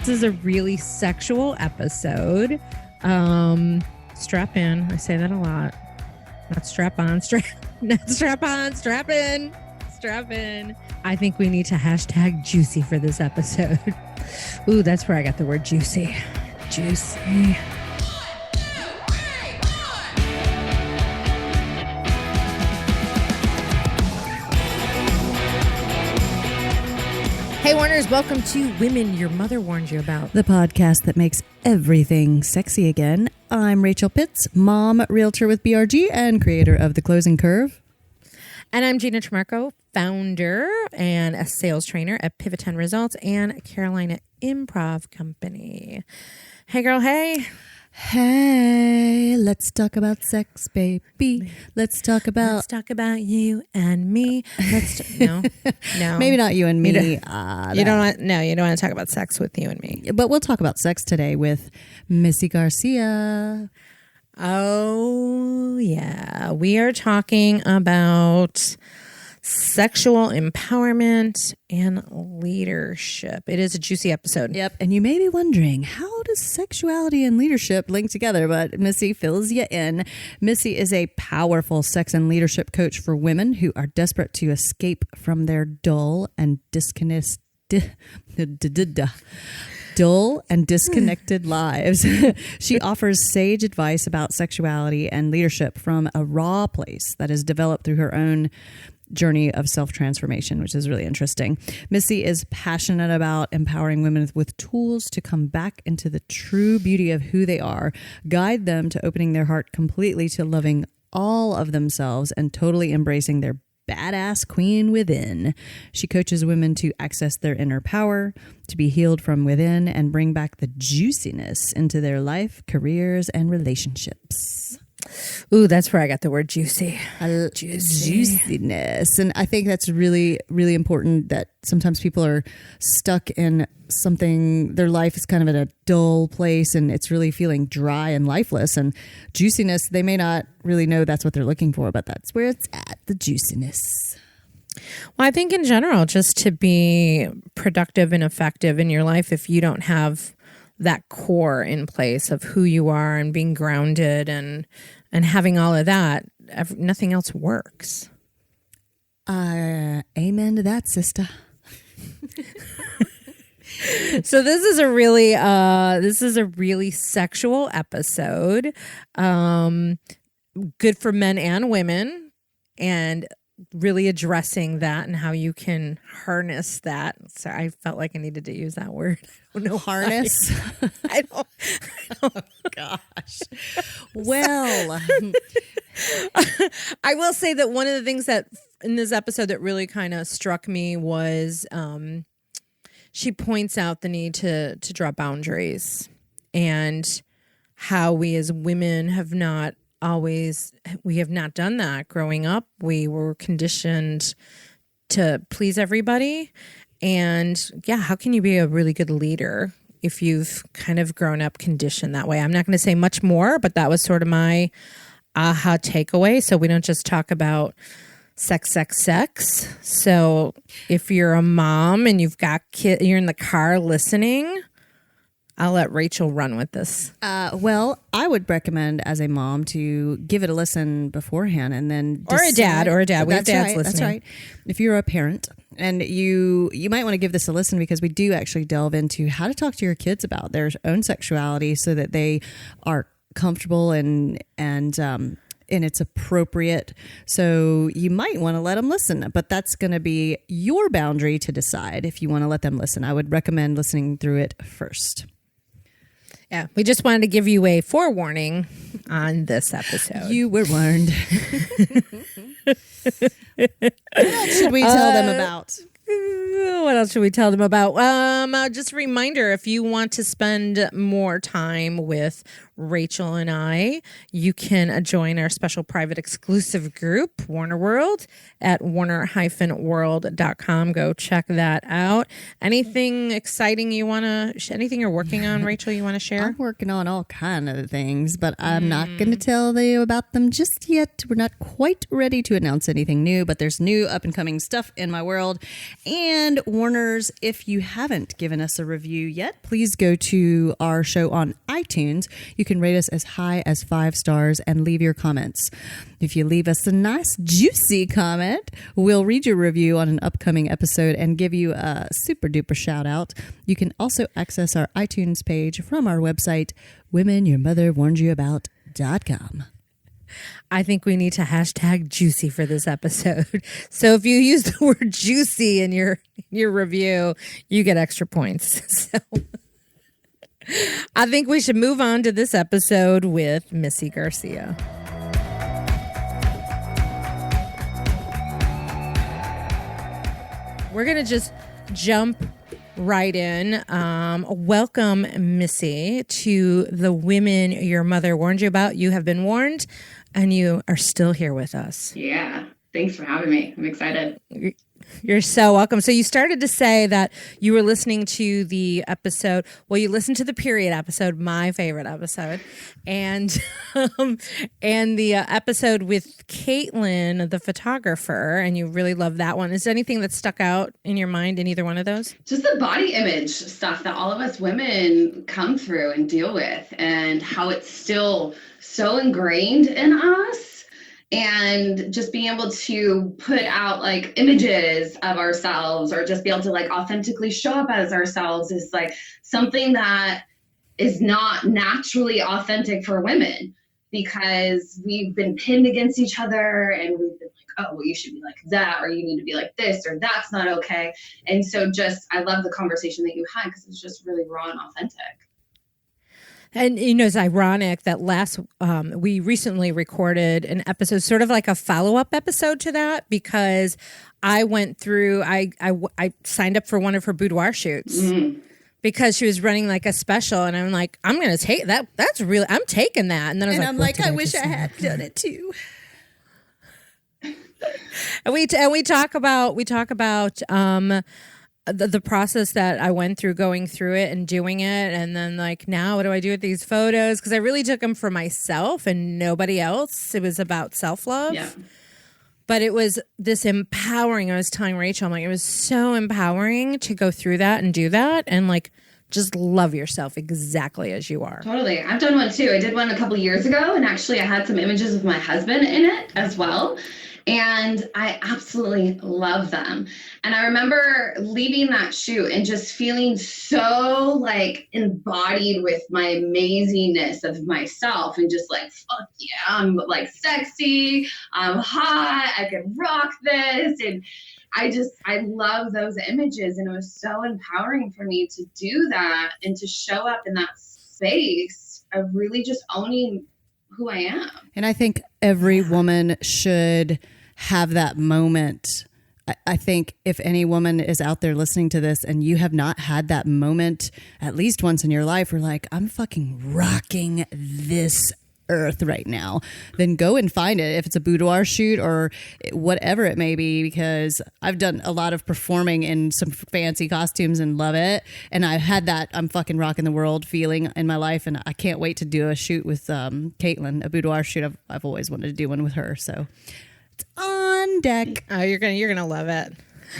This is a really sexual episode. Strap in. I say that a lot. Not strap on, not strap on, strap in. Strap in. I think we need to hashtag juicy for this episode. Ooh, that's where I got the word juicy. Juicy. Hey, Warners, welcome to Women Your Mother Warned You About. The podcast that makes everything sexy again. I'm Rachel Pitts, mom, realtor with BRG, and creator of The Closing Curve. And I'm Gina Tremarco, founder and a sales trainer at Pivot 10 Results and Carolina Improv Company. Hey, girl, hey. Hey, let's talk about sex, baby. Let's talk about you and me. No. Maybe not you and me. You don't want to talk about sex with you and me. But we'll talk about sex today with Missy Garcia. Oh, yeah. We are talking about sexual empowerment and leadership. It is a juicy episode. Yep. And you may be wondering, how does sexuality and leadership link together? But Missy fills you in. Missy is a powerful sex and leadership coach for women who are desperate to escape from their dull and disconnected lives. She offers sage advice about sexuality and leadership from a raw place that is developed through her own journey of self-transformation, which is really interesting. Missy is passionate about empowering women with tools to come back into the true beauty of who they are, guide them to opening their heart completely to loving all of themselves and totally embracing their badass queen within. She coaches women to access their inner power, to be healed from within, and bring back the juiciness into their life, careers, and relationships. Ooh, that's where I got the word juicy. Juiciness. And I think that's really, really important, that sometimes people are stuck in something, their life is kind of in a dull place and it's really feeling dry and lifeless. And juiciness, they may not really know that's what they're looking for, but that's where it's at, the juiciness. Well, I think in general, just to be productive and effective in your life, if you don't have that core in place of who you are and being grounded and having all of that, nothing else works. Amen to that, sister. So this is a really sexual episode, good for men and women, and really addressing that and how you can harness that. So I felt like I needed to use that word. I don't know, harness. I don't. Oh gosh. Well, I will say that one of the things that in this episode that really kind of struck me was she points out the need to draw boundaries and how we as women have not done that growing up. We were conditioned to please everybody. And yeah, how can you be a really good leader if you've kind of grown up conditioned that way? I'm not going to say much more, but that was sort of my aha takeaway. So we don't just talk about sex. So if you're a mom and you've got you're in the car listening, I'll let Rachel run with this. Well, I would recommend as a mom to give it a listen beforehand and then decide. Or a dad. We have dads listening. That's right. If you're a parent and you might want to give this a listen, because we do actually delve into how to talk to your kids about their own sexuality so that they are comfortable and it's appropriate. So you might want to let them listen, but that's going to be your boundary to decide if you want to let them listen. I would recommend listening through it first. Yeah, we just wanted to give you a forewarning on this episode. You were warned. What else should we tell them about? What else should we tell them about? Just a reminder, if you want to spend more time with Rachel and I. You can join our special private exclusive group, Warner World, at warner-world.com. Go check that out. Anything exciting anything you're working on, Rachel, you want to share? I'm working on all kind of things, but I'm not going to tell you about them just yet. We're not quite ready to announce anything new, but there's new up and coming stuff in my world. And Warners, if you haven't given us a review yet, please go to our show on iTunes. You can rate us as high as 5 stars and leave your comments. If you leave us a nice, juicy comment, we'll read your review on an upcoming episode and give you a super duper shout out. You can also access our iTunes page from our website, womenyourmotherwarnedyouabout.com. I think we need to hashtag juicy for this episode. So if you use the word juicy in your review, you get extra points. So I think we should move on to this episode with Missy Garcia. We're going to just jump right in. Welcome, Missy, to the Women Your Mother Warned You About. You have been warned, and you are still here with us. Yeah. Thanks for having me. I'm excited. You're so welcome. So you started to say that you were listening to the episode. Well, you listened to the period episode, my favorite episode, and the episode with Caitlin, the photographer, and you really loved that one. Is there anything that stuck out in your mind in either one of those? Just the body image stuff that all of us women come through and deal with, and how it's still so ingrained in us. And just being able to put out like images of ourselves, or just be able to like authentically show up as ourselves, is like something that is not naturally authentic for women, because we've been pinned against each other, and we've been like, oh, well, you should be like that, or you need to be like this, or that's not okay. And so I love the conversation that you had, because it's just really raw and authentic. And, it's ironic that we recently recorded an episode, sort of like a follow-up episode to that, because I went through, I signed up for one of her boudoir shoots because she was running like a special, and I'm like, I'm going to take that. That's really, I'm taking that. And then I was I wish I had done it too. And we talk about the process that I went through going through it and doing it. And then like, now what do I do with these photos? Because I really took them for myself and nobody else. It was about self-love. Yeah. But it was this empowering. I was telling Rachel, I'm like, it was so empowering to go through that and do that. And like, just love yourself exactly as you are. Totally. I've done one too. I did one a couple years ago, and actually I had some images of my husband in it as well. And I absolutely love them. And I remember leaving that shoot and just feeling so like embodied with my amazingness of myself, and just like, fuck yeah, I'm like sexy, I'm hot, I can rock this. And I love those images. And it was so empowering for me to do that and to show up in that space of really just owning who I am. And I think every woman should have that moment. I think if any woman is out there listening to this and you have not had that moment at least once in your life, where like, I'm fucking rocking this earth right now, then go and find it. If it's a boudoir shoot or whatever it may be, because I've done a lot of performing in some fancy costumes and love it. And I had that I'm fucking rocking the world feeling in my life. And I can't wait to do a shoot with Caitlin, a boudoir shoot. I've always wanted to do one with her. So it's on deck. Oh, you're gonna love it.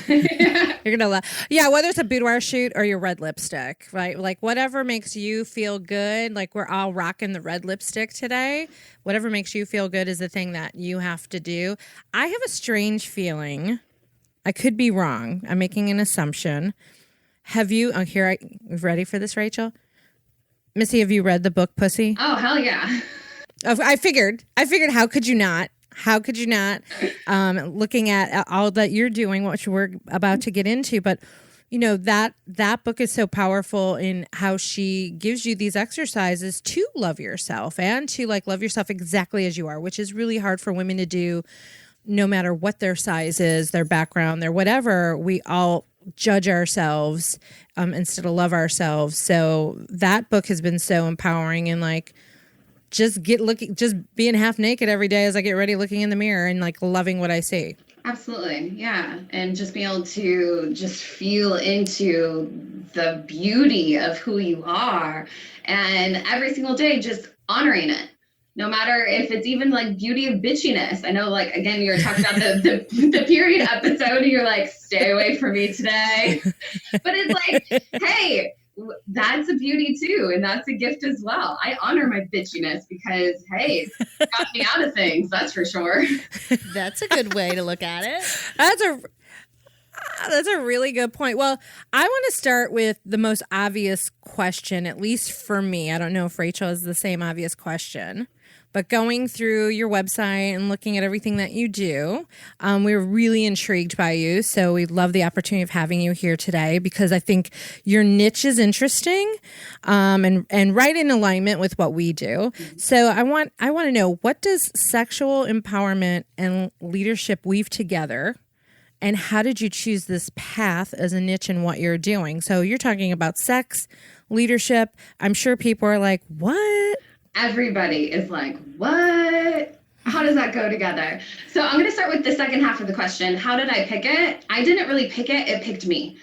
You're gonna love, yeah. Whether it's a boudoir shoot or your red lipstick, right? Like whatever makes you feel good. Like we're all rocking the red lipstick today. Whatever makes you feel good is the thing that you have to do. I have a strange feeling. I could be wrong. I'm making an assumption. Have you? Oh, here. Ready for this, Rachel? Missy, have you read the book Pussy? Oh, hell yeah. I figured. How could you not? How could you not? Looking at all that you're doing, which we're about to get into, but you know, that book is so powerful in how she gives you these exercises to love yourself and to like love yourself exactly as you are, which is really hard for women to do, no matter what their size is, their background, their whatever. We all judge ourselves instead of love ourselves. So that book has been so empowering, and like just being half naked every day as I get ready, looking in the mirror and like loving what I see. Absolutely. Yeah. And just be able to just feel into the beauty of who you are, and every single day just honoring it. No matter if it's even like beauty of bitchiness. I know, like, again, you were talking about the period episode and you're like, stay away from me today. But it's like, hey, that's a beauty too. And that's a gift as well. I honor my bitchiness because, hey, it got me out of things. That's for sure. That's a good way to look at it. That's a really good point. Well, I want to start with the most obvious question, at least for me. I don't know if Rachel has the same obvious question, but going through your website and looking at everything that you do, we were really intrigued by you. So we love the opportunity of having you here today because I think your niche is interesting and right in alignment with what we do. So I want to know, what does sexual empowerment and leadership weave together? And how did you choose this path as a niche in what you're doing? So you're talking about sex, leadership. I'm sure people are like, what? Everybody is like, what? How does that go together? So I'm going to start with the second half of the question. How did I pick it? I didn't really pick it. It picked me.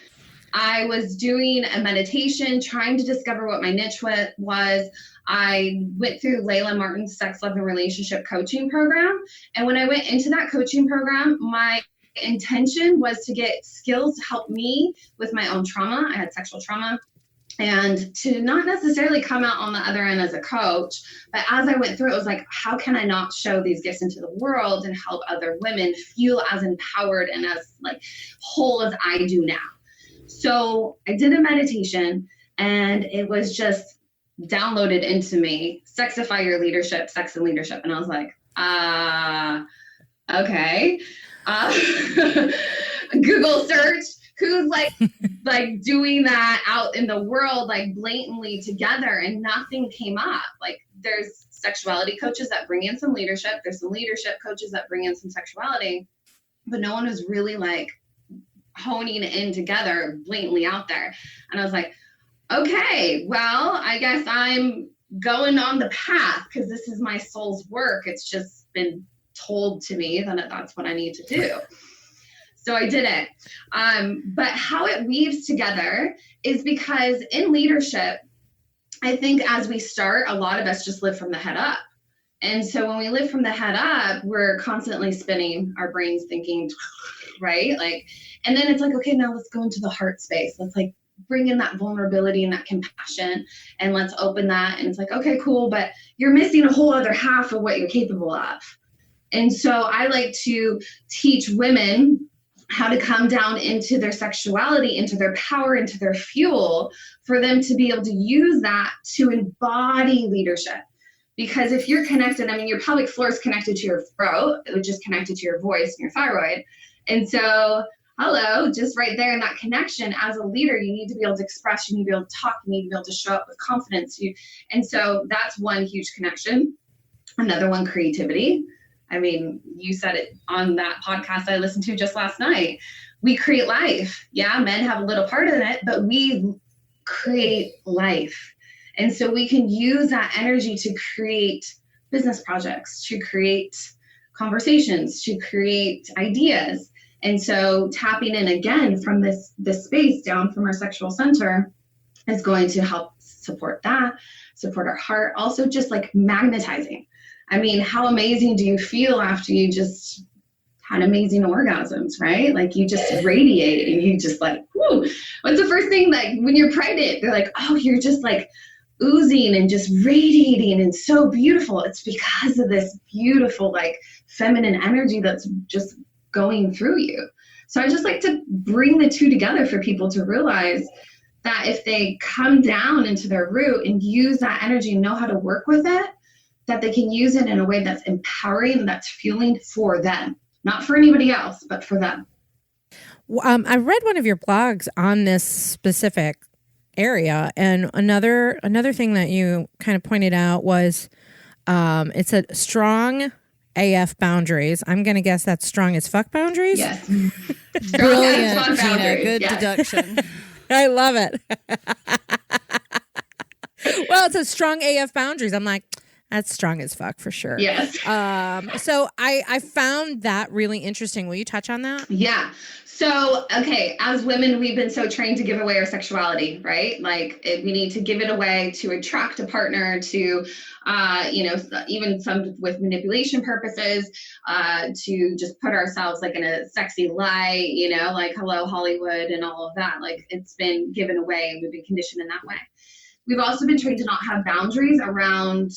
I was doing a meditation, trying to discover what my niche was. I went through Layla Martin's Sex, Love, and Relationship coaching program. And when I went into that coaching program, my intention was to get skills to help me with my own trauma. I had sexual trauma. And to not necessarily come out on the other end as a coach, but as I went through, it was like, how can I not show these gifts into the world and help other women feel as empowered and as like whole as I do now? So I did a meditation and it was just downloaded into me, Sexify Your Leadership, Sex and Leadership. And I was like, okay. Google search. Who's like doing that out in the world, like blatantly together, and nothing came up. Like there's sexuality coaches that bring in some leadership. There's some leadership coaches that bring in some sexuality, but no one was really like honing it in together blatantly out there. And I was like, okay, well, I guess I'm going on the path because this is my soul's work. It's just been told to me that that's what I need to do. So I did it. But how it weaves together is because in leadership, I think as we start, a lot of us just live from the head up. And so when we live from the head up, we're constantly spinning our brains thinking, right? Like, and then it's like, okay, now let's go into the heart space. Let's like bring in that vulnerability and that compassion and let's open that. And it's like, okay, cool. But you're missing a whole other half of what you're capable of. And so I like to teach women how to come down into their sexuality, into their power, into their fuel, for them to be able to use that to embody leadership. Because if you're connected, I mean, your pelvic floor is connected to your throat, which is connected to your voice and your thyroid. And so, hello, just right there in that connection, as a leader, you need to be able to express, you need to be able to talk, you need to be able to show up with confidence. And so that's one huge connection. Another one, creativity. I mean, you said it on that podcast I listened to just last night. We create life. Yeah, men have a little part in it, but we create life. And so we can use that energy to create business projects, to create conversations, to create ideas. And so tapping in again from this space down from our sexual center is going to help support that, support our heart. Also just like magnetizing. I mean, how amazing do you feel after you just had amazing orgasms, right? Like you just radiate and you just like, whoo. What's the first thing that when you're pregnant, they're like, oh, you're just like oozing and just radiating and so beautiful. It's because of this beautiful, like feminine energy that's just going through you. So I just like to bring the two together for people to realize that if they come down into their root and use that energy and know how to work with it, that they can use it in a way that's empowering, that's fueling for them, not for anybody else, but for them. I read one of your blogs on this specific area, and another thing that you kind of pointed out was it's a strong AF boundaries. I'm going to guess that's strong as fuck boundaries. Yes. Brilliant, Gina. Good deduction. I love it. Well, it's a strong AF boundaries. I'm like, That's strong as fuck for sure. Yes. So I found that really interesting. Will you touch on that? Yeah. So, okay, as women, we've been so trained to give away our sexuality, right? Like we need to give it away to attract a partner, to, even some with manipulation purposes, to just put ourselves like in a sexy light, like hello Hollywood and all of that. Like it's been given away and we've been conditioned in that way. We've also been trained to not have boundaries around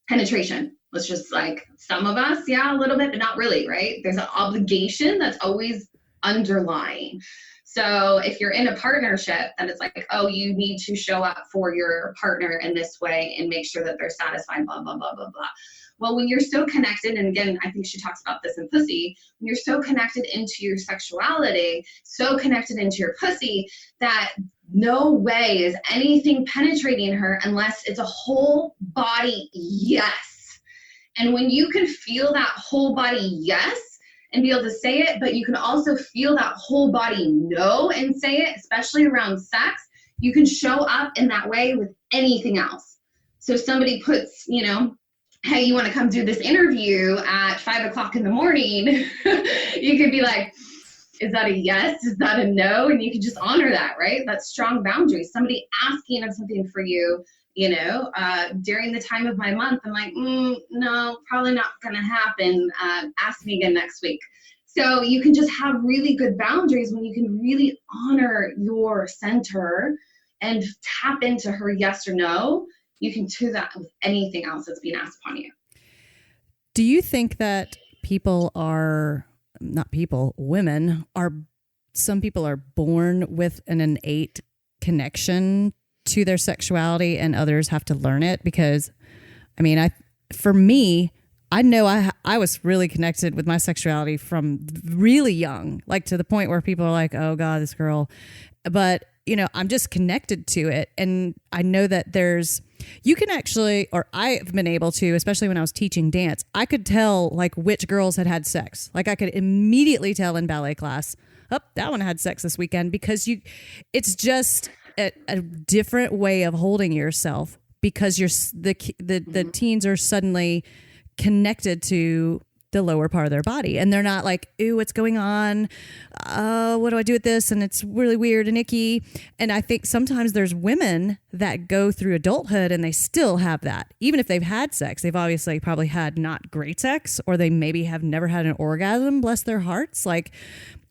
penetration. Let's just like some of us, a little bit, but not really, right? There's an obligation that's always underlying. So if you're in a partnership, then it's like, oh, you need to show up for your partner in this way and make sure that they're satisfied, blah, blah, blah, blah, blah. Well, when you're so connected, and again, I think she talks about this in Pussy, when you're so connected into your sexuality, so connected into your pussy, that no way is anything penetrating her unless it's a whole body yes. And when you can feel that whole body yes and be able to say it, but you can also feel that whole body no and say it, especially around sex, you can show up in that way with anything else. So somebody puts, hey, you want to come do this interview at 5:00 in the morning? You could be like, is that a yes? Is that a no? And you can just honor that, right? That's strong boundaries. Somebody asking of something for you, during the time of my month, I'm like, no, probably not going to happen. Ask me again next week. So you can just have really good boundaries when you can really honor your center and tap into her yes or no. You can do that with anything else that's being asked upon you. Do you think that some people are born with an innate connection to their sexuality and others have to learn it? Because for me, I know I was really connected with my sexuality from really young, like to the point where people are like, oh God, this girl. But, I'm just connected to it. And I know that you can actually, or I've been able to, especially when I was teaching dance, I could tell like which girls had sex. Like I could immediately tell in ballet class, oh, that one had sex this weekend, because it's just a different way of holding yourself, because the teens are suddenly connected to the lower part of their body, and they're not like, ooh, what's going on? What do I do with this? And it's really weird and icky. And I think sometimes there's women that go through adulthood and they still have that. Even if they've had sex, they've obviously probably had not great sex, or they maybe have never had an orgasm, bless their hearts. Like,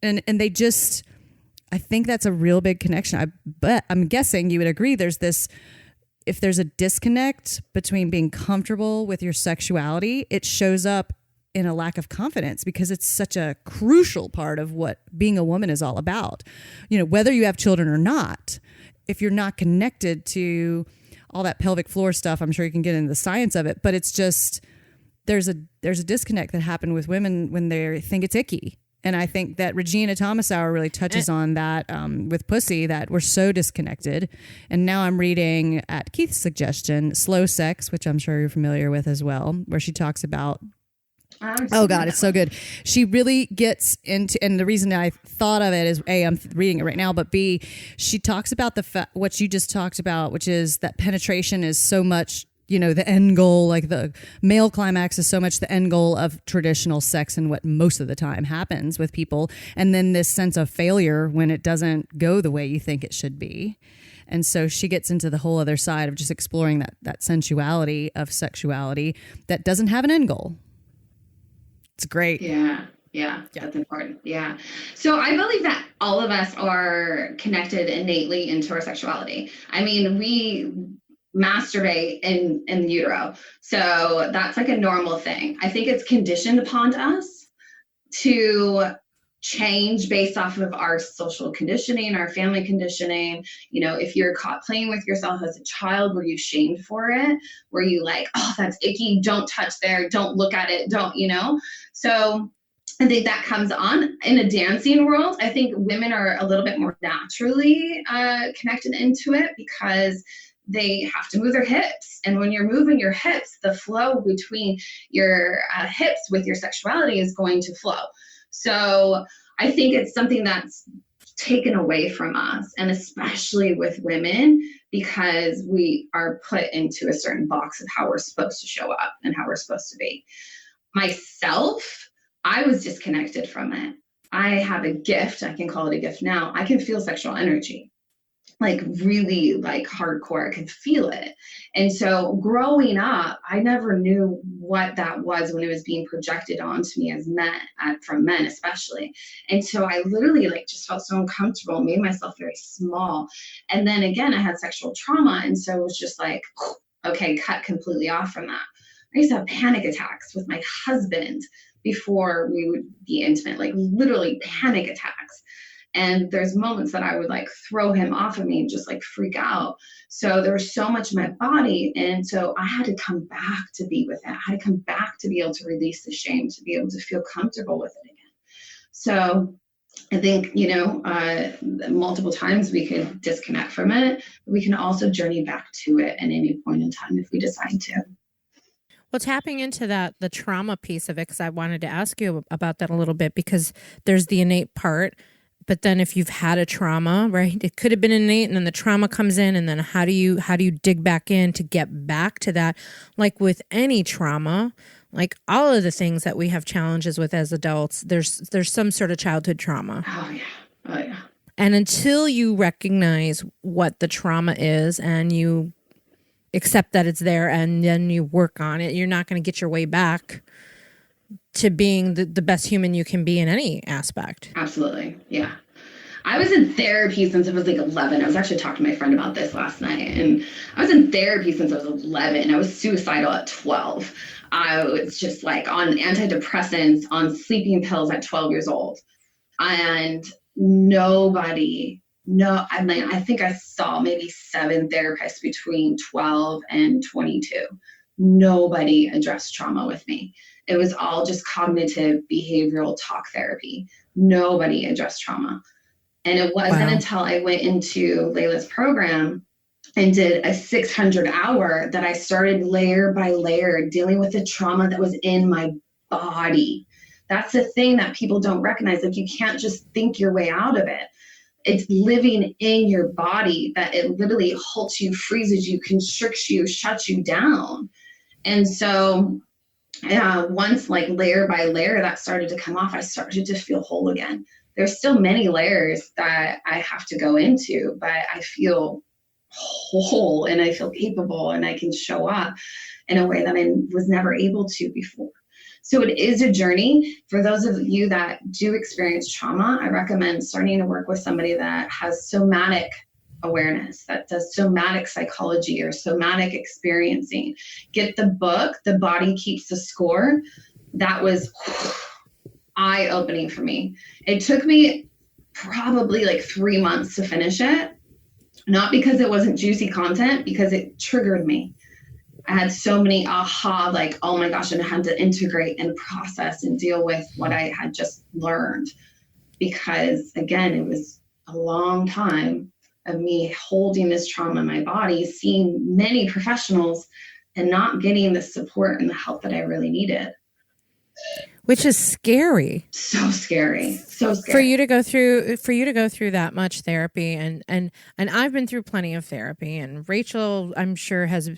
and they just, I think that's a real big connection. But I'm guessing you would agree if there's a disconnect between being comfortable with your sexuality, it shows up in a lack of confidence, because it's such a crucial part of what being a woman is all about. Whether you have children or not, if you're not connected to all that pelvic floor stuff, I'm sure you can get into the science of it, but it's just, there's a disconnect that happened with women when they think it's icky. And I think that Regina Thomasauer really touches on that with Pussy, that we're so disconnected. And now I'm reading, at Keith's suggestion, Slow Sex, which I'm sure you're familiar with as well, where she talks about, oh God, it's so good. She really gets into, and the reason I thought of it is A, I'm reading it right now, but B, she talks about what you just talked about, which is that penetration is so much, the end goal, like the male climax is so much the end goal of traditional sex and what most of the time happens with people. And then this sense of failure when it doesn't go the way you think it should be. And so she gets into the whole other side of just exploring that sensuality of sexuality that doesn't have an end goal. It's great. Yeah, that's important. Yeah. So I believe that all of us are connected innately into our sexuality. We masturbate in the utero. So that's like a normal thing. I think it's conditioned upon us to change based off of our social conditioning, our family conditioning. If you're caught playing with yourself as a child, were you shamed for it? Were you like, oh, that's icky, don't touch there, don't look at it, don't. So I think that comes on in a dancing world. I think women are a little bit more naturally connected into it, because they have to move their hips. And when you're moving your hips, the flow between your hips with your sexuality is going to flow. So I think it's something that's taken away from us, and especially with women, because we are put into a certain box of how we're supposed to show up and how we're supposed to be. Myself, I was disconnected from it. I have a gift, I can call it a gift now. I can feel sexual energy, like really like hardcore. I could feel it. And so growing up, I never knew what that was when it was being projected onto me as men, from men especially. And so I literally like just felt so uncomfortable, made myself very small. And then again, I had sexual trauma. And so it was just like, okay, cut completely off from that. I used to have panic attacks with my husband before we would be intimate, like literally panic attacks. And there's moments that I would like throw him off of me and just like freak out. So there was so much in my body. And so I had to come back to be with it. I had to come back to be able to release the shame, to be able to feel comfortable with it again. So I think, multiple times we could disconnect from it, but we can also journey back to it at any point in time if we decide to. Well, tapping into that, the trauma piece of it, because I wanted to ask you about that a little bit, because there's the innate part, but then if you've had a trauma, right, it could have been innate, and then the trauma comes in, and then how do you dig back in to get back to that? Like with any trauma, like all of the things that we have challenges with as adults, there's some sort of childhood trauma. Oh yeah. And until you recognize what the trauma is and you accept that it's there and then you work on it, you're not going to get your way back to being the best human you can be in any aspect. Absolutely. Yeah. I was in therapy since I was like 11. I was actually talking to my friend about this last night, and I was in therapy since I was 11. I was suicidal at 12. I was just like on antidepressants, on sleeping pills at 12 years old. And I think I saw maybe 7 therapists between 12 and 22. Nobody addressed trauma with me. It was all just cognitive behavioral talk therapy. Nobody addressed trauma. And it wasn't until I went into Layla's program and did a 600-hour that I started layer by layer dealing with the trauma that was in my body. That's the thing that people don't recognize. Like, you can't just think your way out of it. It's living in your body that it literally halts you, freezes you, constricts you, shuts you down. And so once like layer by layer that started to come off, I started to feel whole again. There's still many layers that I have to go into, but I feel whole and I feel capable and I can show up in a way that I was never able to before. So it is a journey. For those of you that do experience trauma, I recommend starting to work with somebody that has somatic awareness, that does somatic psychology or somatic experiencing. Get the book, The Body Keeps the Score. That was eye-opening for me. It took me probably like 3 months to finish it. Not because it wasn't juicy content, because it triggered me. I had so many aha, like, oh my gosh, and I had to integrate and process and deal with what I had just learned. Because again, it was a long time of me holding this trauma in my body, seeing many professionals and not getting the support and the help that I really needed. Which is scary. So scary. So scary. For you to go through that much therapy, and I've been through plenty of therapy, and Rachel, I'm sure, has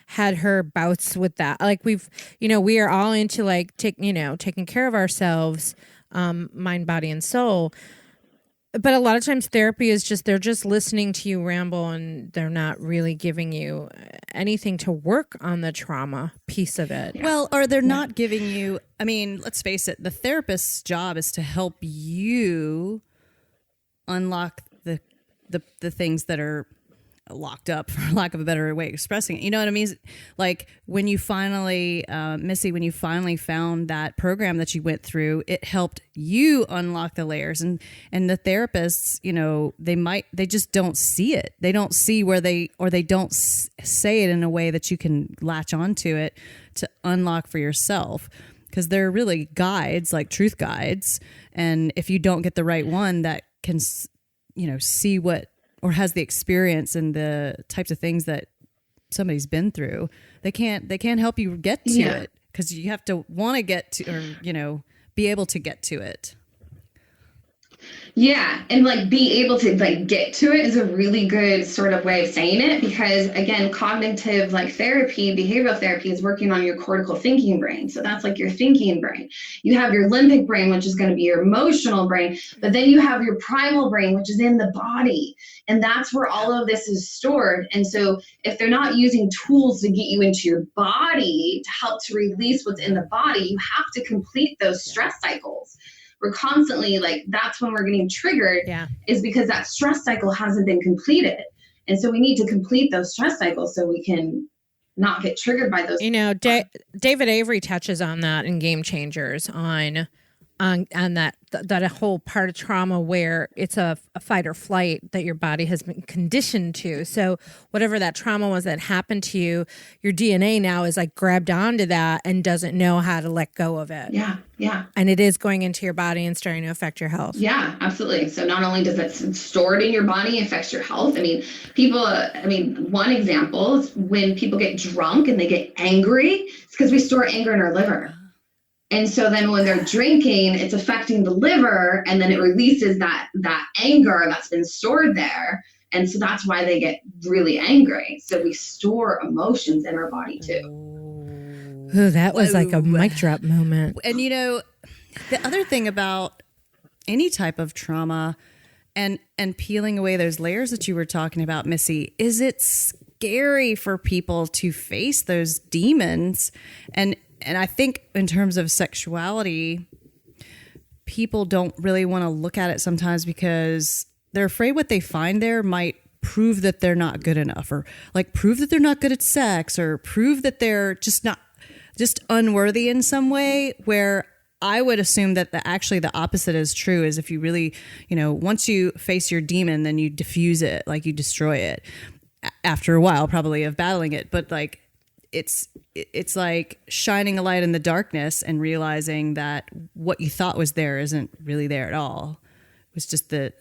had her bouts with that. Like we are all into like taking care of ourselves, mind, body, and soul. But a lot of times therapy is they're just listening to you ramble, and they're not really giving you anything to work on the trauma piece of it. Well, or they're not giving you, I mean, let's face it, the therapist's job is to help you unlock the things that are locked up, for lack of a better way of expressing it. You know what I mean? Like when you finally, Missy, when you finally found that program that you went through, it helped you unlock the layers. And the therapists, they just don't see it. They don't see they don't say it in a way that you can latch onto it to unlock for yourself. Because they're really guides, like truth guides. And if you don't get the right one that can, see what, or has the experience and the types of things that somebody's been through, they can't help you get to it, because you have to want to get to, or be able to get to it. Yeah, and like be able to like get to it is a really good sort of way of saying it, because again, cognitive like therapy, behavioral therapy is working on your cortical thinking brain. So that's like your thinking brain. You have your limbic brain, which is going to be your emotional brain, but then you have your primal brain, which is in the body. And that's where all of this is stored. And so if they're not using tools to get you into your body to help to release what's in the body, you have to complete those stress cycles. We're constantly like, that's when we're getting triggered, is because that stress cycle hasn't been completed. And so we need to complete those stress cycles so we can not get triggered by those. You know, David Avery touches on that in Game Changers on that a whole part of trauma where it's a fight or flight that your body has been conditioned to. So whatever that trauma was that happened to you, your DNA now is like grabbed onto that and doesn't know how to let go of it. Yeah. Yeah. And it is going into your body and starting to affect your health. Yeah, absolutely. So not only does it stored in your body, affects your health. I mean, one example is when people get drunk and they get angry, it's because we store anger in our liver. And so then when they're drinking, it's affecting the liver, and then it releases that anger that's been stored there. And so that's why they get really angry. So we store emotions in our body too. Ooh, that was like a mic drop moment. And you know, the other thing about any type of trauma and peeling away those layers that you were talking about, Missy, is it's scary for people to face those demons. And I think in terms of sexuality, people don't really want to look at it sometimes because they're afraid what they find there might prove that they're not good enough, or like prove that they're not good at sex, or prove that they're just unworthy in some way, where I would assume that actually the opposite is true, is if you really, you know, once you face your demon, then you diffuse it, like you destroy it after a while probably of battling it. But like, it's like shining a light in the darkness and realizing that what you thought was there isn't really there at all. It was just the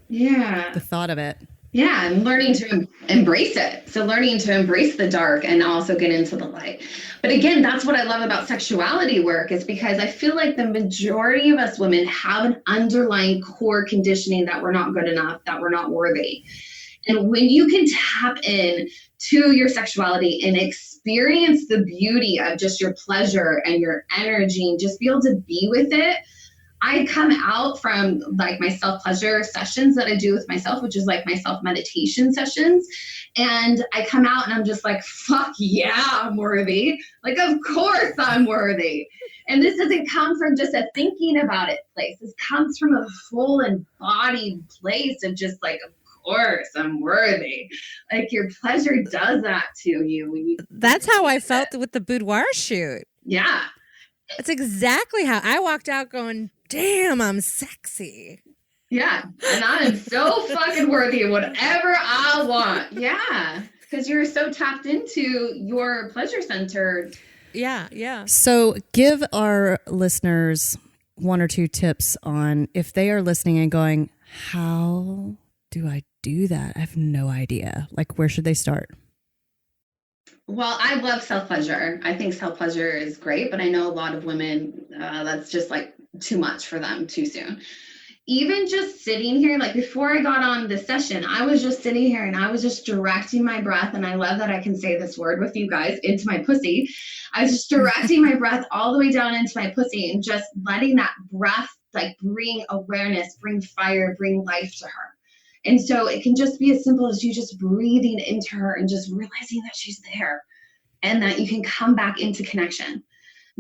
thought of it. Yeah, and learning to embrace it. So learning to embrace the dark and also get into the light. But again, that's what I love about sexuality work, is because I feel like the majority of us women have an underlying core conditioning that we're not good enough, that we're not worthy. And when you can tap in to your sexuality and experience the beauty of just your pleasure and your energy and just be able to be with it, I come out from like my self-pleasure sessions that I do with myself, which is like my self-meditation sessions. And I come out and I'm just like, fuck yeah, I'm worthy. Like, of course I'm worthy. And this doesn't come from just a thinking about it place. This comes from a full embodied place of just like, of course I'm worthy. Like, your pleasure does that to you when you. That's how I felt with the boudoir shoot. Yeah. It's exactly how I walked out going, damn, I'm sexy. Yeah. And I am so fucking worthy of whatever I want. Yeah. Because you're so tapped into your pleasure center. Yeah. Yeah. So give our listeners one or two tips on if they are listening and going, how do I do that? I have no idea. Like, where should they start? Well, I love self-pleasure. I think self-pleasure is great, but I know a lot of women, that's just like too much for them too soon. Even just sitting here, like before I got on this session, I was just sitting here and I was just directing my breath. And I love that I can say this word with you guys, into my pussy. I was just directing my breath all the way down into my pussy and just letting that breath like bring awareness, bring fire, bring life to her. And so it can just be as simple as you just breathing into her and just realizing that she's there and that you can come back into connection.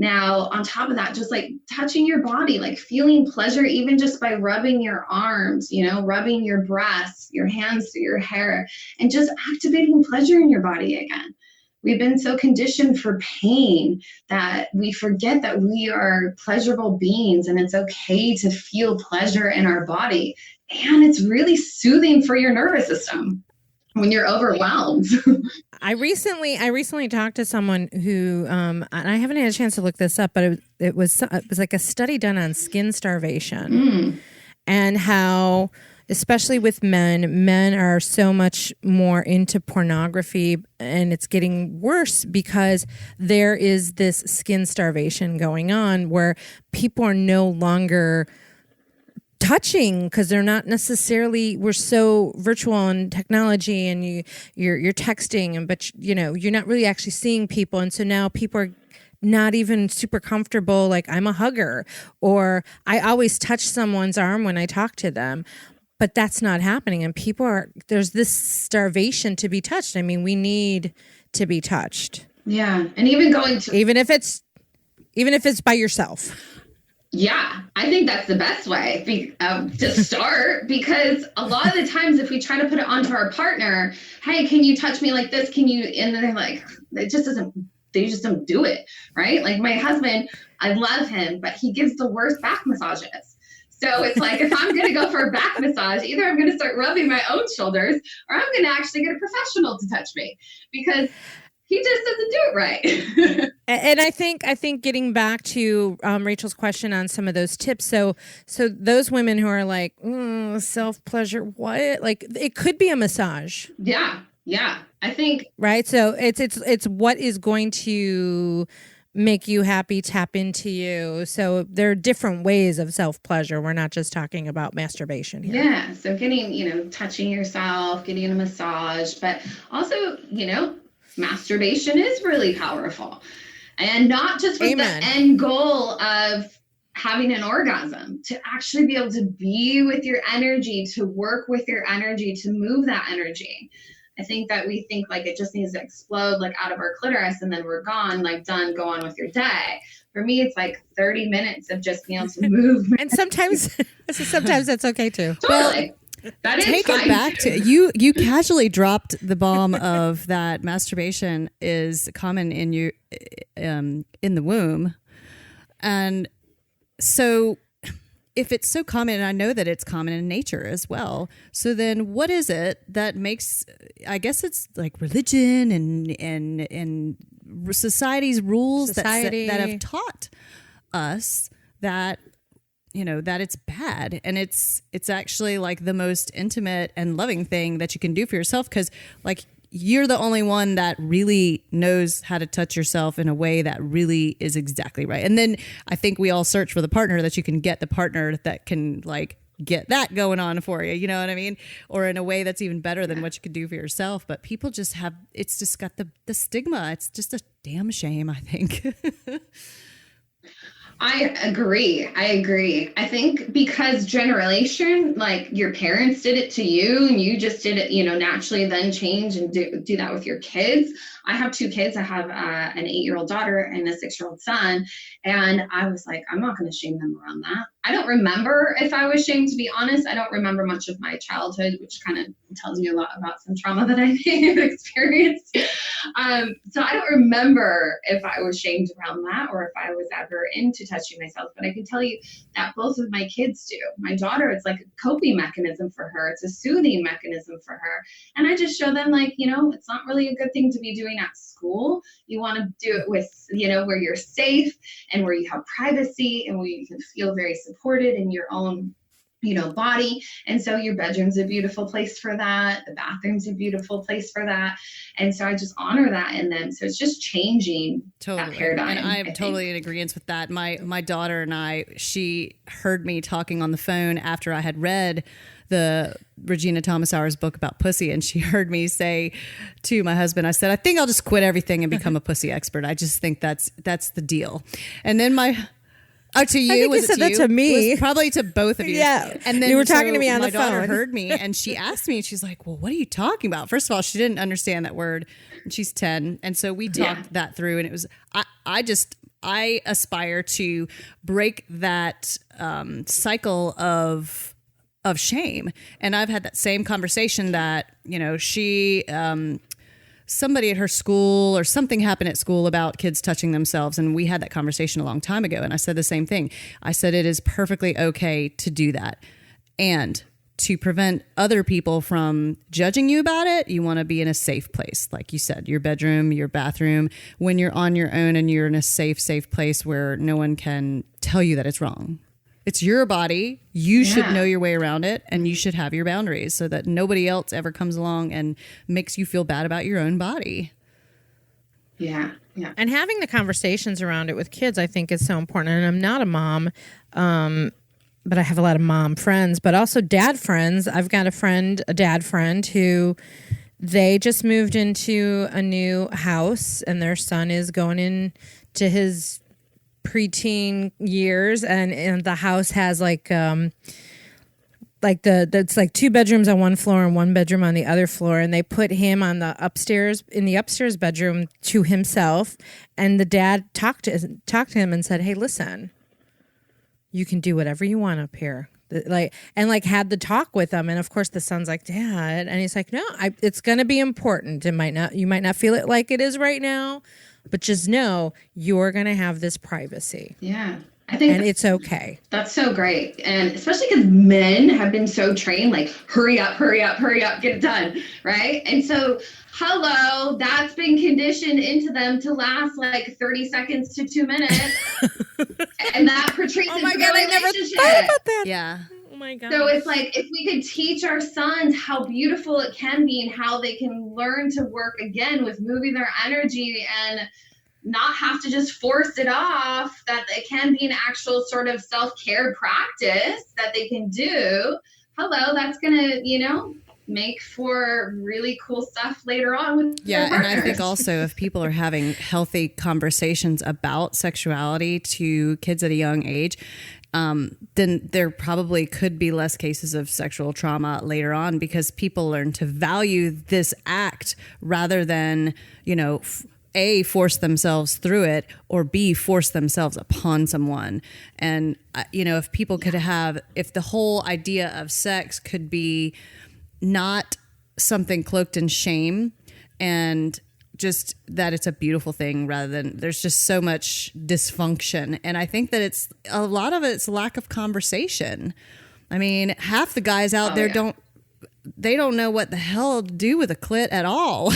Now, on top of that, just like touching your body, like feeling pleasure, even just by rubbing your arms, you know, rubbing your breasts, your hands through your hair, and just activating pleasure in your body again. We've been so conditioned for pain that we forget that we are pleasurable beings and it's okay to feel pleasure in our body. And it's really soothing for your nervous system when you're overwhelmed. I recently talked to someone who, and I haven't had a chance to look this up, but it was like a study done on skin starvation and how, especially with men are so much more into pornography, and it's getting worse because there is this skin starvation going on where people are no longer touching, because they're not necessarily, we're so virtual and technology, and you're texting, and but you're not really actually seeing people, and so now people are not even super comfortable. Like, I'm a hugger, or I always touch someone's arm when I talk to them, but that's not happening, and there's this starvation to be touched. I mean, we need to be touched. Yeah, and even even if it's by yourself. Yeah, I think that's the best way to start, because a lot of the times if we try to put it onto our partner, hey, can you touch me like this? Can you? And then they're like, they just don't do it, right? Like my husband, I love him, but he gives the worst back massages. So it's like, if I'm going to go for a back massage, either I'm going to start rubbing my own shoulders, or I'm going to actually get a professional to touch me, because he just doesn't do it right. And I think getting back to Rachel's question on some of those tips. So those women who are like, self-pleasure, what? Like, it could be a massage. Yeah. I think. Right. So it's what is going to make you happy, tap into you. So there are different ways of self-pleasure. We're not just talking about masturbation here. Yeah. So getting, touching yourself, getting a massage, but also, masturbation is really powerful, and not just with Amen. the end goal of having an orgasm, to actually be able to be with your energy, to work with your energy, to move that energy. I think that we think like it just needs to explode like out of our clitoris and then we're gone, like done, go on with your day. For me, it's like 30 minutes of just being able to move. And sometimes that's okay too. Totally. That is Take fine. it back to you casually dropped the bomb of that masturbation is common in the womb. And so if it's so common, and I know that it's common in nature as well, so then what is it that makes, I guess it's like religion and society's rules that have taught us that that it's bad, and it's actually like the most intimate and loving thing that you can do for yourself, because like you're the only one that really knows how to touch yourself in a way that really is exactly right. And then I think we all search for the partner that you can get, the partner that can like get that going on for you. You know what I mean? Or in a way that's even better than what you could do for yourself. But people just it's just got the stigma. It's just a damn shame, I think. I agree. I think because generation, like your parents did it to you and you just did it, naturally then change and do that with your kids. I have 2 kids. I have an 8-year-old daughter and a 6-year-old son. And I was like, I'm not going to shame them around that. I don't remember if I was shamed, to be honest. I don't remember much of my childhood, which kind of tells you a lot about some trauma that I may have experienced. So I don't remember if I was shamed around that or if I was ever into touching myself. But I can tell you that both of my kids do. My daughter, it's like a coping mechanism for her. It's a soothing mechanism for her. And I just show them like, it's not really a good thing to be doing at school. You want to do it with, where you're safe and where you have privacy and where you can feel very supported in your own, body. And so your bedroom's a beautiful place for that. The bathroom's a beautiful place for that. And so I just honor that in them. So it's just changing that paradigm. And I'm totally in agreement with that. My daughter and she heard me talking on the phone after I had read the Regina Thomas-Hour's book about pussy, and she heard me say to my husband, I said, I think I'll just quit everything and become a pussy expert. I just think that's the deal. And then to you, I think was you said it to that you? to me. It was probably to both of you. Yeah. And then you were talking to me on the phone. My daughter heard me and she asked me, and she's like, well, what are you talking about? First of all, she didn't understand that word, and she's 10. And so we talked that through, and it was, I aspire to break that cycle of shame. And I've had that same conversation that, she, somebody at her school or something happened at school about kids touching themselves. And we had that conversation a long time ago. And I said the same thing. I said, it is perfectly okay to do that. And to prevent other people from judging you about it, you want to be in a safe place. Like you said, your bedroom, your bathroom, when you're on your own and you're in a safe place where no one can tell you that it's wrong. It's your body. You should know your way around it, and you should have your boundaries so that nobody else ever comes along and makes you feel bad about your own body. Yeah. And having the conversations around it with kids, I think, is so important. And I'm not a mom, but I have a lot of mom friends, but also dad friends. I've got a dad friend who they just moved into a new house and their son is going into his preteen years, and the house has that's like 2 bedrooms on one floor and 1 bedroom on the other floor, and they put him on the upstairs bedroom to himself, and the dad talked to him and said, "Hey, listen, you can do whatever you want up here." Had the talk with him, and of course the son's like, "Dad," and he's like, "No, it's going to be important. You might not feel it like it is right now, but just know you're going to have this privacy." Yeah. I think it's okay. That's so great. And especially because men have been so trained, like, hurry up, get it done. Right. And so, hello, that's been conditioned into them to last like 30 seconds to 2 minutes. And that portrays oh my into God, the I never relationship. thought about that. Yeah. Oh my God. So it's like, if we could teach our sons how beautiful it can be and how they can learn to work again with moving their energy and not have to just force it off, that it can be an actual sort of self-care practice that they can do. Hello, that's going to, make for really cool stuff later on with Yeah, and I think also if people are having healthy conversations about sexuality to kids at a young age, then there probably could be less cases of sexual trauma later on, because people learn to value this act rather than, A, force themselves through it, or B, force themselves upon someone. And, if people could if the whole idea of sex could be not something cloaked in shame, and just that it's a beautiful thing rather than, there's just so much dysfunction. And I think that a lot of it's lack of conversation. I mean, half the guys out there don't know what the hell to do with a clit at all.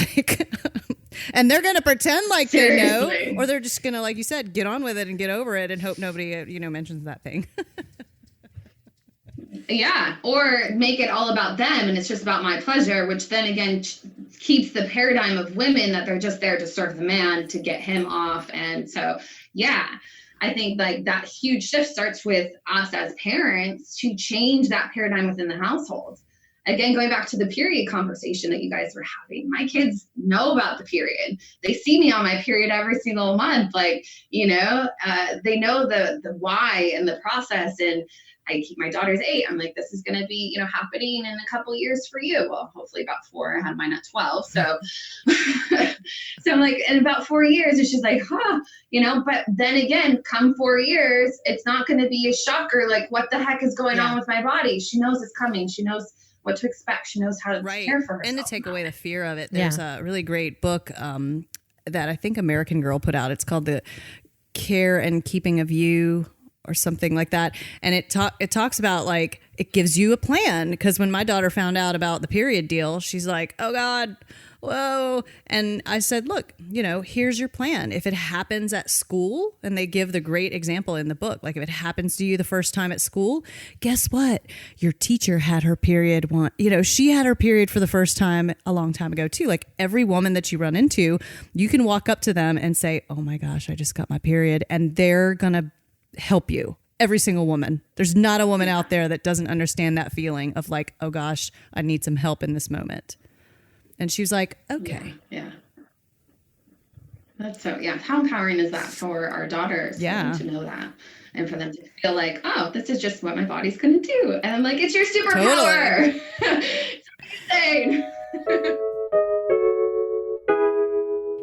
And they're going to pretend like Seriously. they know, or they're just going to, like you said, get on with it and get over it and hope nobody, mentions that thing. Yeah. Or make it all about them and it's just about my pleasure, which then again keeps the paradigm of women that they're just there to serve the man, to get him off. And so, yeah, I think like that huge shift starts with us as parents to change that paradigm within the household. Again, going back to the period conversation that you guys were having, my kids know about the period. They see me on my period every single month. Like, they know the why and the process. And my daughter's 8. I'm like, this is going to be, happening in a couple years for you. Well, hopefully about 4. I had mine at 12. So, so I'm like, in about 4 years, and she's like, but then again, come 4 years, it's not going to be a shocker. Like, what the heck is going on with my body? She knows it's coming. She knows what to expect. She knows how to care for herself. And to take away the fear of it. There's a really great book that I think American Girl put out. It's called The Care and Keeping of You, or something like that. And it talks about, like, it gives you a plan. Because when my daughter found out about the period deal, she's like, oh God, whoa. And I said, look, here's your plan. If it happens at school, and they give the great example in the book, like if it happens to you the first time at school, guess what? Your teacher had her period she had her period for the first time a long time ago too. Like, every woman that you run into, you can walk up to them and say, oh my gosh, I just got my period. And they're going to help you. Every single woman. There's not a woman out there that doesn't understand that feeling of like, oh gosh, I need some help in this moment. And she was like, okay. Yeah. That's so, how empowering is that for our daughters? Yeah. To know that, and for them to feel like, oh, this is just what my body's going to do. And I'm like, it's your superpower. Totally. It's insane.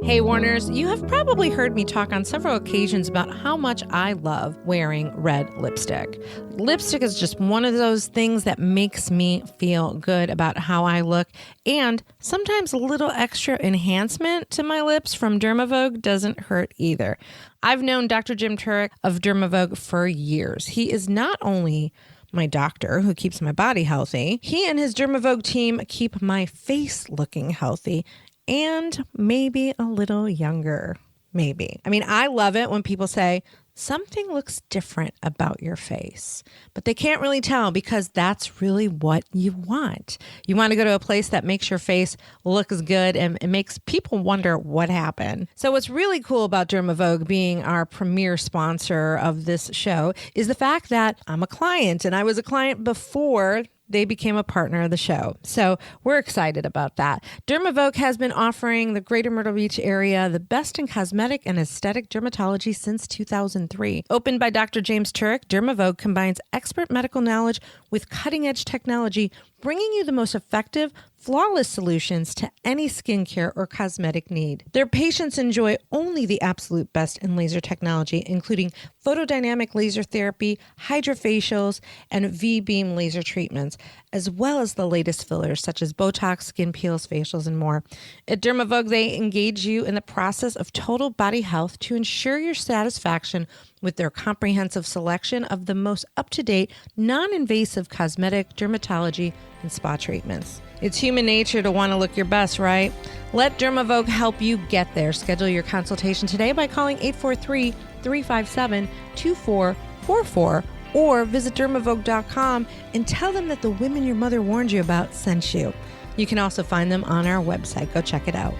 Hey, Warners, you have probably heard me talk on several occasions about how much I love wearing red lipstick. Lipstick is just one of those things that makes me feel good about how I look, and sometimes a little extra enhancement to my lips from Dermavogue doesn't hurt either. I've known Dr. Jim Turek of Dermavogue for years. He is not only my doctor who keeps my body healthy, he and his Dermavogue team keep my face looking healthy and maybe a little younger. Maybe. I mean, I love it when people say something looks different about your face, but they can't really tell because that's really what you want. You want to go to a place that makes your face look as good and it makes people wonder what happened. So what's really cool about Dermavogue being our premier sponsor of this show is the fact that I'm a client, and I was a client before they became a partner of the show. So we're excited about that. Dermavogue has been offering the greater Myrtle Beach area the best in cosmetic and aesthetic dermatology since 2003. Opened by Dr. James Turek, Dermavogue combines expert medical knowledge with cutting-edge technology, bringing you the most effective, flawless solutions to any skincare or cosmetic need. Their patients enjoy only the absolute best in laser technology, including photodynamic laser therapy, hydrofacials, and V-beam laser treatments, as well as the latest fillers such as Botox, skin peels, facials, and more. At Dermavogue, they engage you in the process of total body health to ensure your satisfaction with their comprehensive selection of the most up-to-date, non-invasive cosmetic, dermatology, and spa treatments. It's human nature to want to look your best, right? Let Dermavogue help you get there. Schedule your consultation today by calling 843-357-2444 or visit dermavogue.com and tell them that the women your mother warned you about sent you. You can also find them on our website. Go check it out.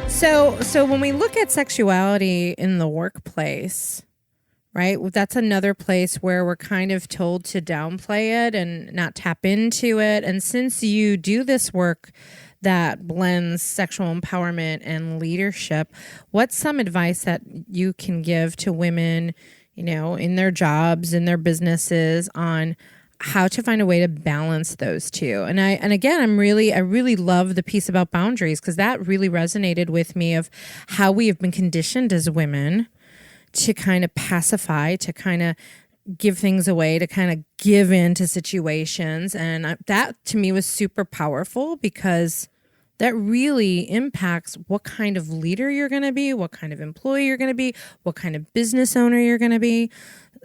So when we look at sexuality in the workplace, right, that's another place where we're kind of told to downplay it and not tap into it. And since you do this work that blends sexual empowerment and leadership, what's some advice that you can give to women, you know, in their jobs, in their businesses, on how to find a way to balance those two? And I really love the piece about boundaries, because that really resonated with me of how we have been conditioned as women to kind of pacify, to kind of give things away, to kind of give in to situations. And that to me was super powerful, because that really impacts what kind of leader you're going to be, what kind of employee you're going to be, what kind of business owner you're going to be.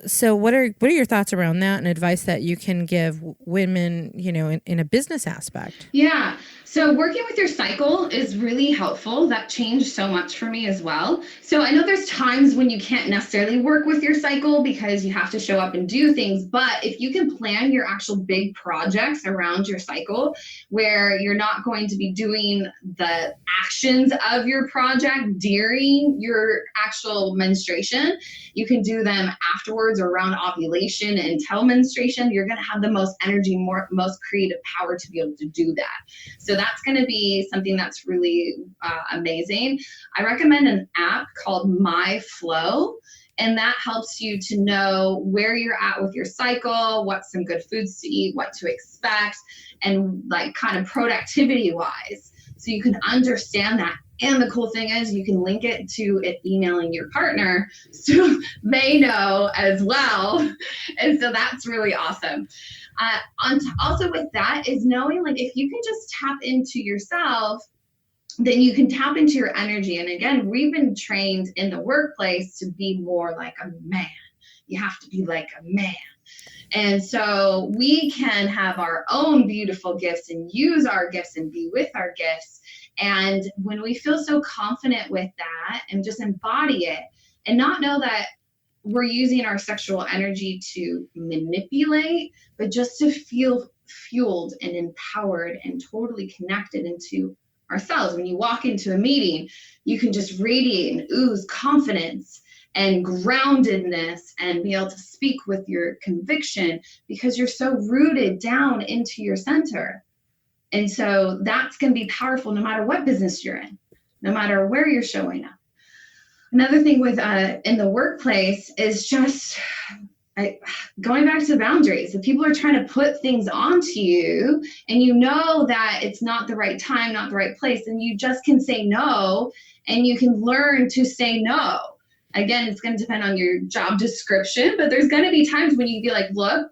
So what are your thoughts around that, and advice that you can give women, you know, in a business aspect? Yeah. So working with your cycle is really helpful. That changed so much for me as well. So I know there's times when you can't necessarily work with your cycle because you have to show up and do things. But if you can plan your actual big projects around your cycle, where you're not going to be doing the actions of your project during your actual menstruation, you can do them afterwards or around ovulation until menstruation. You're going to have the most energy, most creative power to be able to do that. So that's going to be something that's really amazing. I recommend an app called My Flow, and that helps you to know where you're at with your cycle, what's some good foods to eat, what to expect, and like kind of productivity wise. So you can understand that. And the cool thing is you can link it to it emailing your partner so they know as well. And so that's really awesome. Also with that is knowing, like, if you can just tap into yourself, then you can tap into your energy. And again, we've been trained in the workplace to be more like a man. You have to be like a man. And so we can have our own beautiful gifts and use our gifts and be with our gifts. And when we feel so confident with that and just embody it and not know that we're using our sexual energy to manipulate, but just to feel fueled and empowered and totally connected into ourselves. When you walk into a meeting, you can just radiate and ooze confidence and groundedness and be able to speak with your conviction because you're so rooted down into your center. And so that's going to be powerful no matter what business you're in, no matter where you're showing up. Another thing with in the workplace is just going back to the boundaries. If people are trying to put things onto you and you know that it's not the right time, not the right place, then you just can say no, and you can learn to say no. Again, it's going to depend on your job description, but there's going to be times when you can be like, look,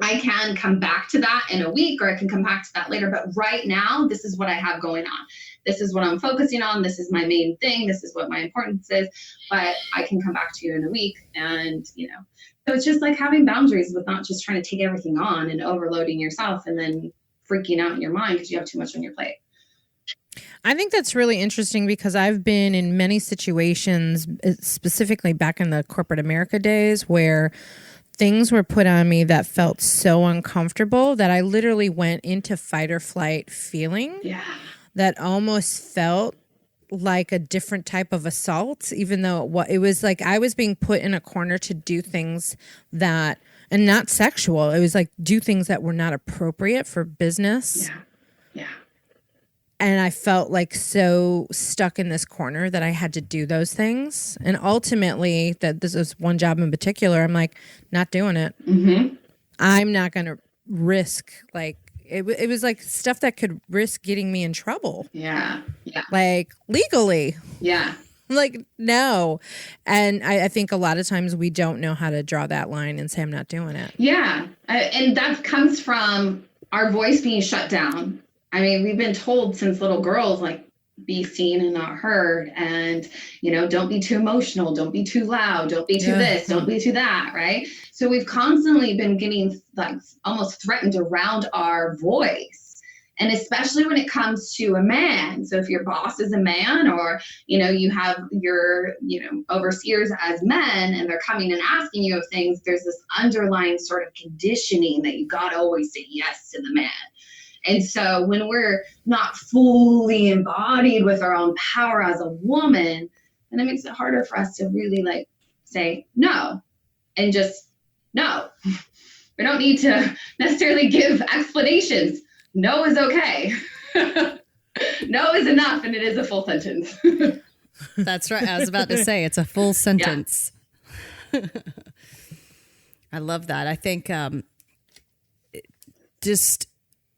I can come back to that in a week, or I can come back to that later. But right now, this is what I have going on. This is what I'm focusing on. This is my main thing. This is what my importance is. But I can come back to you in a week. And, you know, so it's just like having boundaries with not just trying to take everything on and overloading yourself and then freaking out in your mind because you have too much on your plate. I think that's really interesting because I've been in many situations, specifically back in the corporate America days, where things were put on me that felt so uncomfortable that I literally went into fight or flight feeling that almost felt like a different type of assault, even though it was like I was being put in a corner to do things that, and not sexual, it was like do things that were not appropriate for business. Yeah. And I felt like so stuck in this corner that I had to do those things. And ultimately, that this is one job in particular, I'm like, not doing it. Mm-hmm. I'm not going to risk, like, it was like stuff that could risk getting me in trouble. Yeah. Like, legally. Yeah. Like, no. And I think a lot of times we don't know how to draw that line and say, I'm not doing it. Yeah. And that comes from our voice being shut down. I mean, we've been told since little girls, like, be seen and not heard. And, don't be too emotional. Don't be too loud. Don't be too this. Don't be too that. Right. So we've constantly been getting like almost threatened around our voice. And especially when it comes to a man. So if your boss is a man or, you have your, overseers as men and they're coming and asking you of things, there's this underlying sort of conditioning that you got to always say yes to the man. And so when we're not fully embodied with our own power as a woman, then it makes it harder for us to really like say no and just no. We don't need to necessarily give explanations. No is okay. No is enough, and it is a full sentence. That's right. I was about to say it's a full sentence. Yeah. I love that. I think just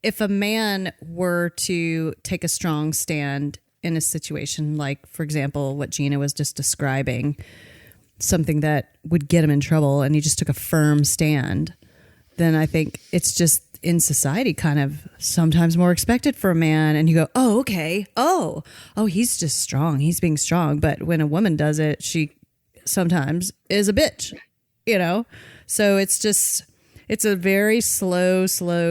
if a man were to take a strong stand in a situation like, for example, what Gina was just describing, something that would get him in trouble, and he just took a firm stand, then I think it's just in society kind of sometimes more expected for a man. And you go, oh, okay. Oh, he's just strong. He's being strong. But when a woman does it, she sometimes is a bitch, So it's a very slow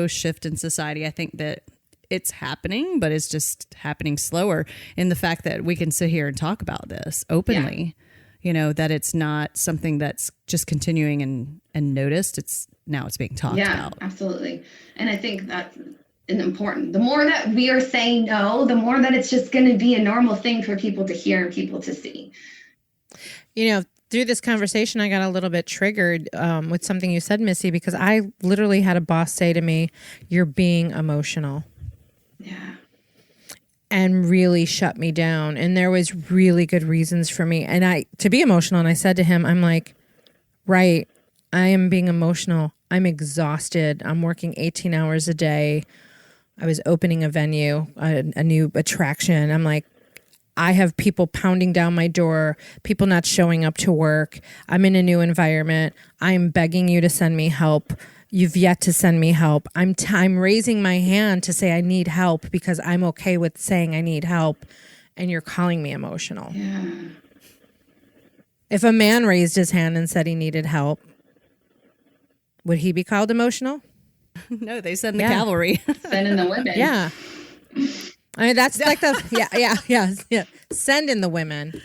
shift in society. I think that it's happening, but it's just happening slower in the fact that we can sit here and talk about this openly, that it's not something that's just continuing and noticed. It's being talked about. Yeah, absolutely. And I think that's important. The more that we are saying no, the more that it's just going to be a normal thing for people to hear and people to see. Through this conversation, I got a little bit triggered with something you said, Missy, because I literally had a boss say to me, "You're being emotional." Yeah. And really shut me down. And there was really good reasons for me. And to be emotional. And I said to him, I'm like, right, I am being emotional. I'm exhausted. I'm working 18 hours a day. I was opening a venue, a new attraction. I'm like, I have people pounding down my door, people not showing up to work. I'm in a new environment. I'm begging you to send me help. You've yet to send me help. I'm raising my hand to say I need help because I'm okay with saying I need help, and you're calling me emotional. Yeah. If a man raised his hand and said he needed help, would he be called emotional? No, they send the cavalry. Send in the women. Yeah. I mean, that's like yeah. Send in the women.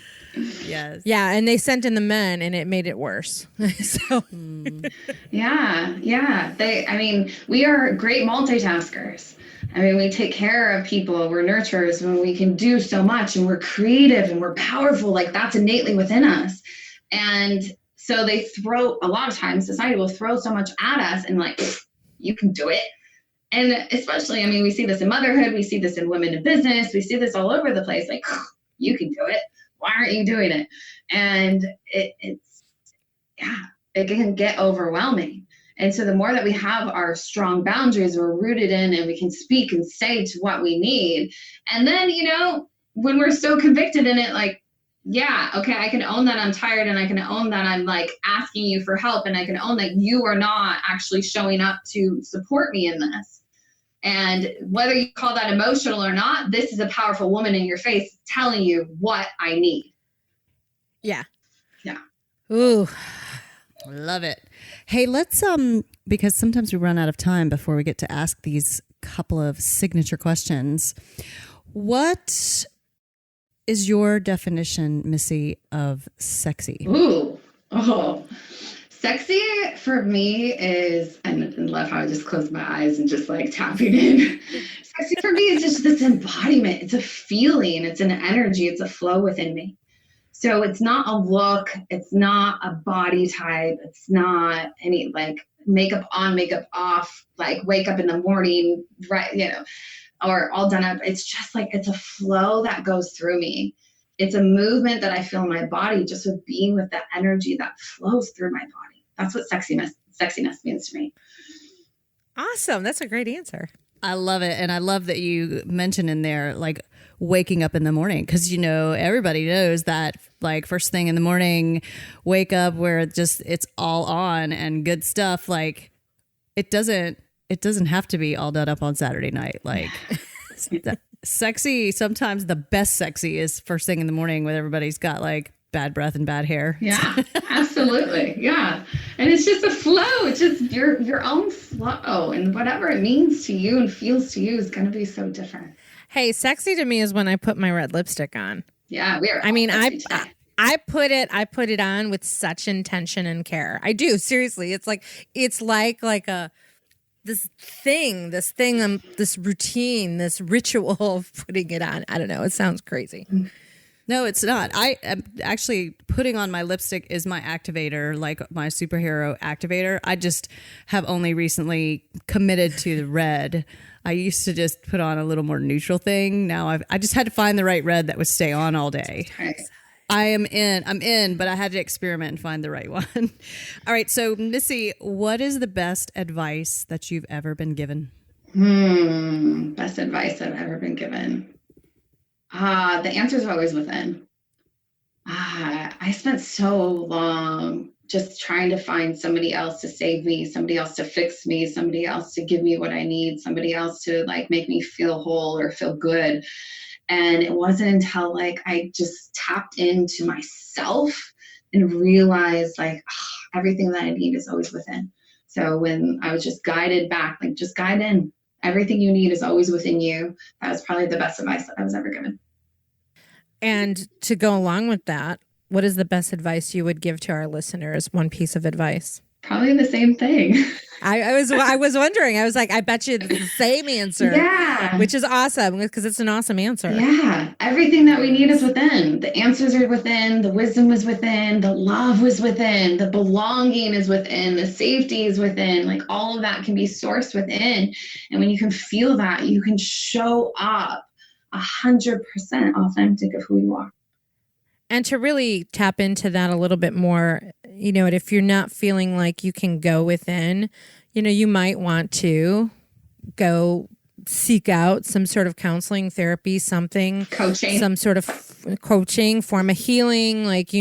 Yes. Yeah, and they sent in the men, and it made it worse. So. Yeah. We are great multitaskers. We take care of people. We're nurturers when we can do so much, and we're creative and we're powerful. Like, that's innately within us. And so they throw, a lot of times society will throw so much at us and like, you can do it. And especially, we see this in motherhood. We see this in women in business. We see this all over the place. Like, you can do it. Why aren't you doing it? And it can get overwhelming. And so the more that we have our strong boundaries we're rooted in, and we can speak and say to what we need. And then, when we're so convicted in it, like, yeah, okay, I can own that I'm tired, and I can own that I'm like asking you for help, and I can own that you are not actually showing up to support me in this. And whether you call that emotional or not, this is a powerful woman in your face telling you what I need. Yeah. Yeah. Ooh. Love it. Hey, let's, because sometimes we run out of time before we get to ask these couple of signature questions. What is your definition, Missy, of sexy? Ooh, oh, sexy for me is, and I love how I just closed my eyes and just like tapping in. Sexy for me is just this embodiment. It's a feeling, it's an energy, it's a flow within me. So it's not a look, it's not a body type, it's not any like makeup on, makeup off, like wake up in the morning, right, or all done up. It's just like, it's a flow that goes through me. It's a movement that I feel in my body just with being with that energy that flows through my body. That's what sexiness means to me. Awesome. That's a great answer. I love it. And I love that you mentioned in there, like waking up in the morning. Cause everybody knows that like first thing in the morning, wake up where it's all on and good stuff. Like it doesn't have to be all done up on Saturday night. Like sexy. Sometimes the best sexy is first thing in the morning when everybody's got like bad breath and bad hair. Yeah, absolutely. Yeah. And it's just a flow. It's just your own flow, and whatever it means to you and feels to you is going to be so different. Hey, sexy to me is when I put my red lipstick on. Yeah, I put it on with such intention and care. I do, seriously. It's like this routine, this ritual of putting it on. I don't know. It sounds crazy. No, it's not. I am actually putting on my lipstick is my activator, like my superhero activator. I just have only recently committed to the red. I used to just put on a little more neutral thing. Now I just had to find the right red that would stay on all day. I'm in, but I had to experiment and find the right one. All right. So Missy, what is the best advice that you've ever been given? Best advice I've ever been given. The answer is always within. I spent so long just trying to find somebody else to save me, somebody else to fix me, somebody else to give me what I need, somebody else to like make me feel whole or feel good. And it wasn't until like I just tapped into myself and realized like everything that I need is always within. So when I was just guided back, like just guide in. Everything you need is always within you. That was probably the best advice that I was ever given. And to go along with that, what is the best advice you would give to our listeners? One piece of advice. Probably the same thing. I was wondering. I was like, I bet you it's the same answer. Yeah. Which is awesome because it's an awesome answer. Yeah. Everything that we need is within. The answers are within. The wisdom was within. The love was within. The belonging is within. The safety is within. Like all of that can be sourced within. And when you can feel that, you can show up 100% authentic of who you are. And to really tap into that a little bit more, if you're not feeling like you can go within, you might want to go seek out some sort of counseling, therapy, something, coaching, some sort of coaching, form of healing. Like,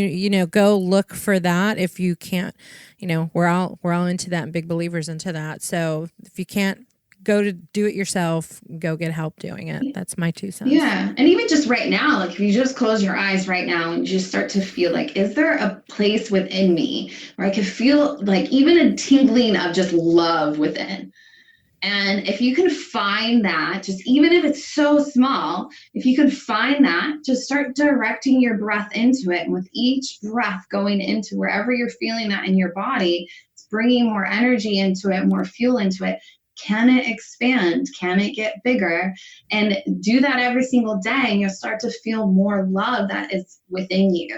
go look for that. If you can't, we're all into that and big believers into that. So if you can't go to do it yourself, go get help doing it. That's my 2 cents. Yeah. And even just right now, like if you just close your eyes right now and just start to feel like, is there a place within me where I could feel like even a tingling of just love within? And if you can find that, just even if it's so small, if you can find that, just start directing your breath into it. And with each breath going into wherever you're feeling that in your body, it's bringing more energy into it, more fuel into it. Can it expand? Can it get bigger? And do that every single day, and you'll start to feel more love that is within you.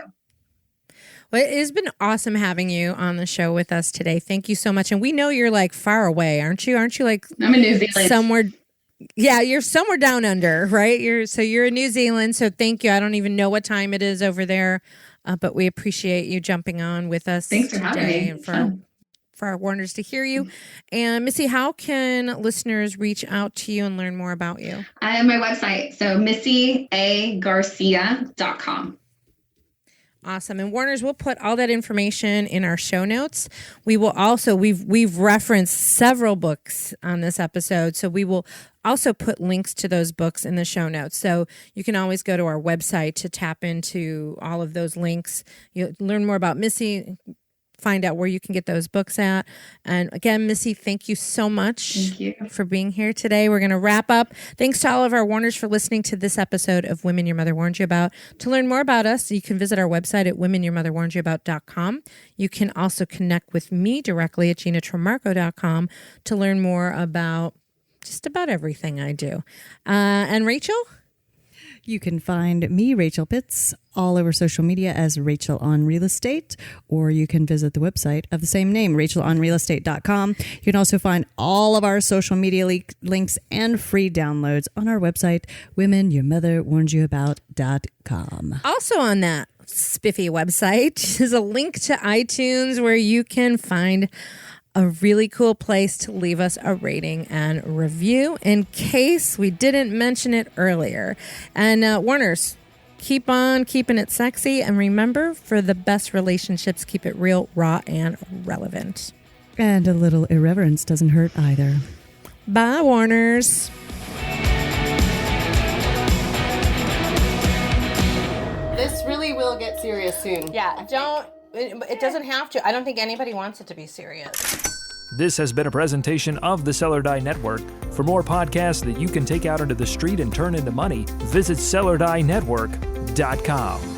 Well, it has been awesome having you on the show with us today. Thank you so much. And we know you're like far away, aren't you? Aren't you like I'm in New Zealand. Somewhere? Yeah, you're somewhere down under, right? You're in New Zealand. So thank you. I don't even know what time it is over there, but we appreciate you jumping on with us. Thanks for having me. And for our Warners to hear you. And Missy, how can listeners reach out to you and learn more about you? I have my website, so missyagarcia.com. Awesome. And Warners, we'll put all that information in our show notes. We will also, we've referenced several books on this episode, so we will also put links to those books in the show notes. So you can always go to our website to tap into all of those links. You'll learn more about Missy, find out where you can get those books at. And again, Missy, thank you so much Thank you for being here today. We're going to wrap up. Thanks to all of our Warners for listening to this episode of Women Your Mother Warned You About. To learn more about us, you can visit our website at womenyourmotherwarnedyouabout.com. You can also connect with me directly at ginatramarco.com to learn more about just about everything I do. And Rachel? You can find me, Rachel Pitts, all over social media as Rachel on Real Estate, or you can visit the website of the same name, rachelonrealestate.com. You can also find all of our social media links and free downloads on our website, womenyourmotherwarnedyouabout.com. Also on that spiffy website is a link to iTunes where you can find a really cool place to leave us a rating and review in case we didn't mention it earlier. And Warners, keep on keeping it sexy. And remember, for the best relationships, keep it real, raw, and relevant. And a little irreverence doesn't hurt either. Bye, Warners. This really will get serious soon. Yeah, it doesn't have to. I don't think anybody wants it to be serious. This has been a presentation of the Sell or Die Network. For more podcasts that you can take out into the street and turn into money, visit sellerdienetwork.com.